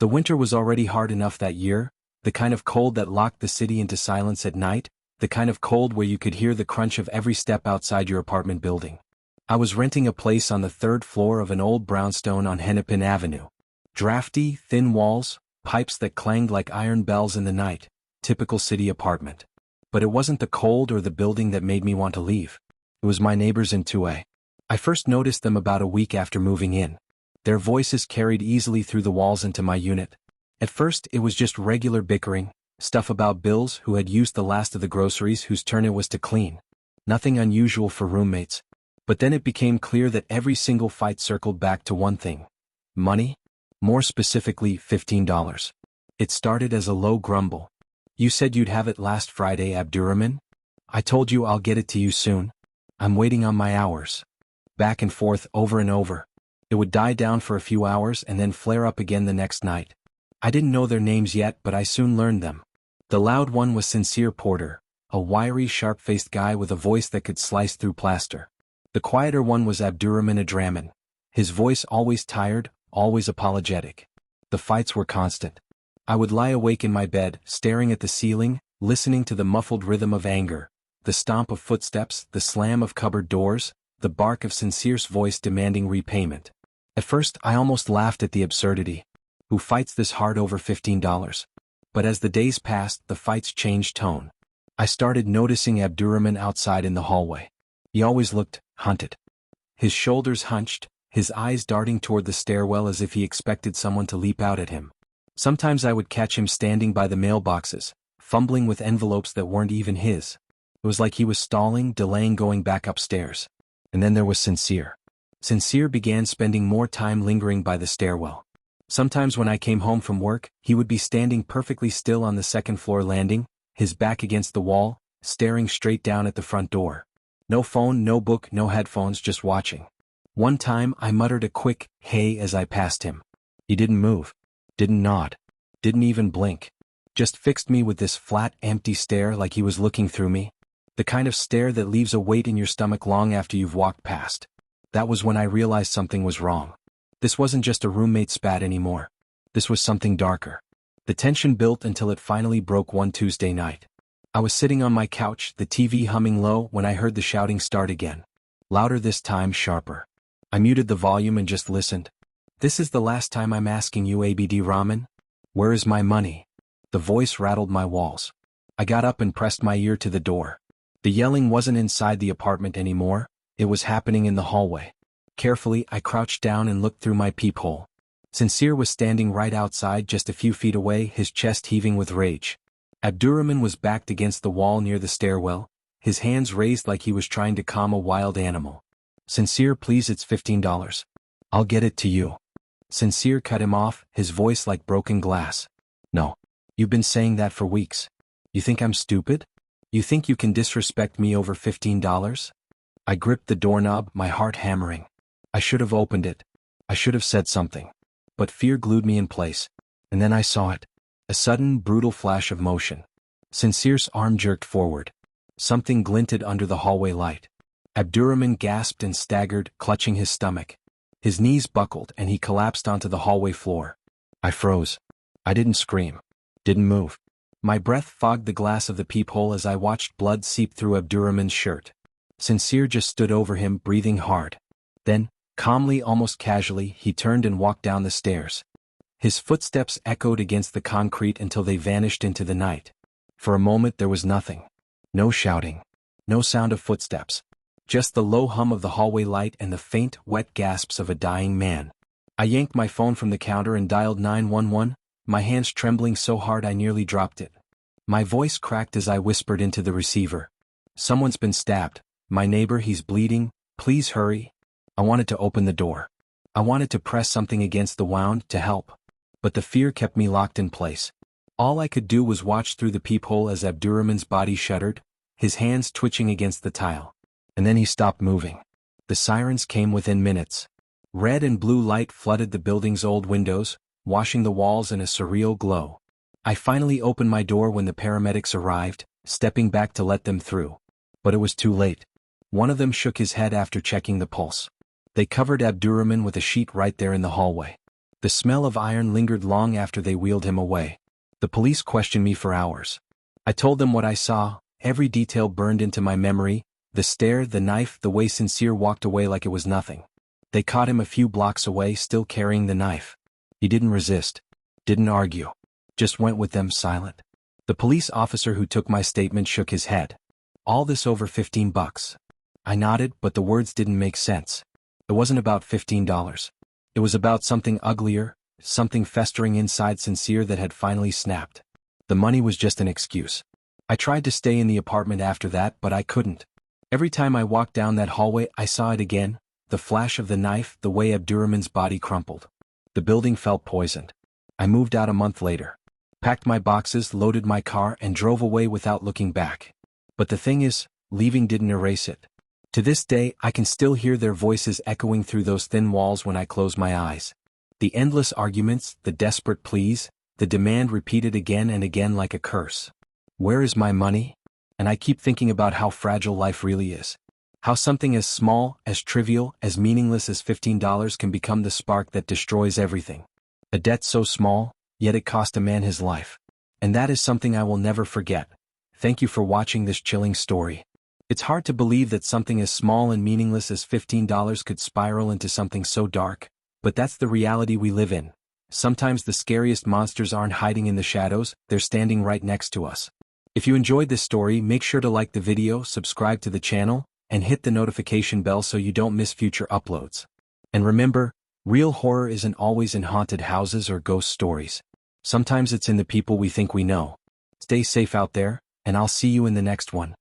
The winter was already hard enough that year, the kind of cold that locked the city into silence at night, the kind of cold where you could hear the crunch of every step outside your apartment building. I was renting a place on the third floor of an old brownstone on Hennepin Avenue. Drafty, thin walls, pipes that clanged like iron bells in the night, typical city apartment. But it wasn't the cold or the building that made me want to leave. It was my neighbors in 2A. I first noticed them about a week after moving in. Their voices carried easily through the walls into my unit. At first, it was just regular bickering, stuff about bills, who had used the last of the groceries, whose turn it was to clean. Nothing unusual for roommates. But then it became clear that every single fight circled back to one thing. Money? More specifically, $15. It started as a low grumble. "You said you'd have it last Friday, Abdurrahman. I told you I'll get it to you soon. I'm waiting on my hours." Back and forth, over and over. It would die down for a few hours and then flare up again the next night. I didn't know their names yet, but I soon learned them. The loud one was Sincere Porter, a wiry, sharp-faced guy with a voice that could slice through plaster. The quieter one was Abdurrahman Adraman, his voice always tired, always apologetic. The fights were constant. I would lie awake in my bed, staring at the ceiling, listening to the muffled rhythm of anger, the stomp of footsteps, the slam of cupboard doors, the bark of Sincere's voice demanding repayment. At first, I almost laughed at the absurdity. Who fights this hard over $15? But as the days passed, the fights changed tone. I started noticing Abdurrahman outside in the hallway. He always looked hunted. His shoulders hunched, his eyes darting toward the stairwell as if he expected someone to leap out at him. Sometimes I would catch him standing by the mailboxes, fumbling with envelopes that weren't even his. It was like he was stalling, delaying going back upstairs. And then there was Sincere. Sincere began spending more time lingering by the stairwell. Sometimes when I came home from work, he would be standing perfectly still on the second-floor landing, his back against the wall, staring straight down at the front door. No phone, no book, no headphones, just watching. One time I muttered a quick, "Hey," as I passed him. He didn't move, didn't nod, didn't even blink. Just fixed me with this flat, empty stare like he was looking through me. The kind of stare that leaves a weight in your stomach long after you've walked past. That was when I realized something was wrong. This wasn't just a roommate spat anymore. This was something darker. The tension built until it finally broke one Tuesday night. I was sitting on my couch, the TV humming low, when I heard the shouting start again. Louder this time, sharper. I muted the volume and just listened. "This is the last time I'm asking you, Abd Rahman. Where is my money?" The voice rattled my walls. I got up and pressed my ear to the door. The yelling wasn't inside the apartment anymore, it was happening in the hallway. Carefully, I crouched down and looked through my peephole. Sincere was standing right outside, just a few feet away, his chest heaving with rage. Abdurrahman was backed against the wall near the stairwell, his hands raised like he was trying to calm a wild animal. "Sincere, please, it's $15. I'll get it to you." Sincere cut him off, his voice like broken glass. "No. You've been saying that for weeks. You think I'm stupid? You think you can disrespect me over $15? I gripped the doorknob, my heart hammering. I should have opened it. I should have said something. But fear glued me in place. And then I saw it. A sudden, brutal flash of motion. Sincere's arm jerked forward. Something glinted under the hallway light. Abdurrahman gasped and staggered, clutching his stomach. His knees buckled and he collapsed onto the hallway floor. I froze. I didn't scream. Didn't move. My breath fogged the glass of the peephole as I watched blood seep through Abdurrahman's shirt. Sincere just stood over him, breathing hard. Then, calmly, almost casually, he turned and walked down the stairs. His footsteps echoed against the concrete until they vanished into the night. For a moment there was nothing. No shouting. No sound of footsteps. Just the low hum of the hallway light and the faint, wet gasps of a dying man. I yanked my phone from the counter and dialed 911, my hands trembling so hard I nearly dropped it. My voice cracked as I whispered into the receiver. "Someone's been stabbed. My neighbor, he's bleeding. Please hurry." I wanted to open the door. I wanted to press something against the wound to help. But the fear kept me locked in place. All I could do was watch through the peephole as Abdurrahman's body shuddered, his hands twitching against the tile. And then he stopped moving. The sirens came within minutes. Red and blue light flooded the building's old windows, washing the walls in a surreal glow. I finally opened my door when the paramedics arrived, stepping back to let them through. But it was too late. One of them shook his head after checking the pulse. They covered Abdurrahman with a sheet right there in the hallway. The smell of iron lingered long after they wheeled him away. The police questioned me for hours. I told them what I saw, every detail burned into my memory, the stare, the knife, the way Sincere walked away like it was nothing. They caught him a few blocks away, still carrying the knife. He didn't resist, didn't argue, just went with them silent. The police officer who took my statement shook his head. All this over $15. I nodded, but the words didn't make sense. It wasn't about $15. It was about something uglier, something festering inside Sincere that had finally snapped. The money was just an excuse. I tried to stay in the apartment after that, but I couldn't. Every time I walked down that hallway, I saw it again, the flash of the knife, the way Abdurrahman's body crumpled. The building felt poisoned. I moved out a month later. Packed my boxes, loaded my car, and drove away without looking back. But the thing is, leaving didn't erase it. To this day, I can still hear their voices echoing through those thin walls when I close my eyes. The endless arguments, the desperate pleas, the demand repeated again and again like a curse. Where is my money? And I keep thinking about how fragile life really is. How something as small, as trivial, as meaningless as $15 can become the spark that destroys everything. A debt so small, yet it cost a man his life. And that is something I will never forget. Thank you for watching this chilling story. It's hard to believe that something as small and meaningless as $15 could spiral into something so dark, but that's the reality we live in. Sometimes the scariest monsters aren't hiding in the shadows, they're standing right next to us. If you enjoyed this story, make sure to like the video, subscribe to the channel, and hit the notification bell so you don't miss future uploads. And remember, real horror isn't always in haunted houses or ghost stories. Sometimes it's in the people we think we know. Stay safe out there, and I'll see you in the next one.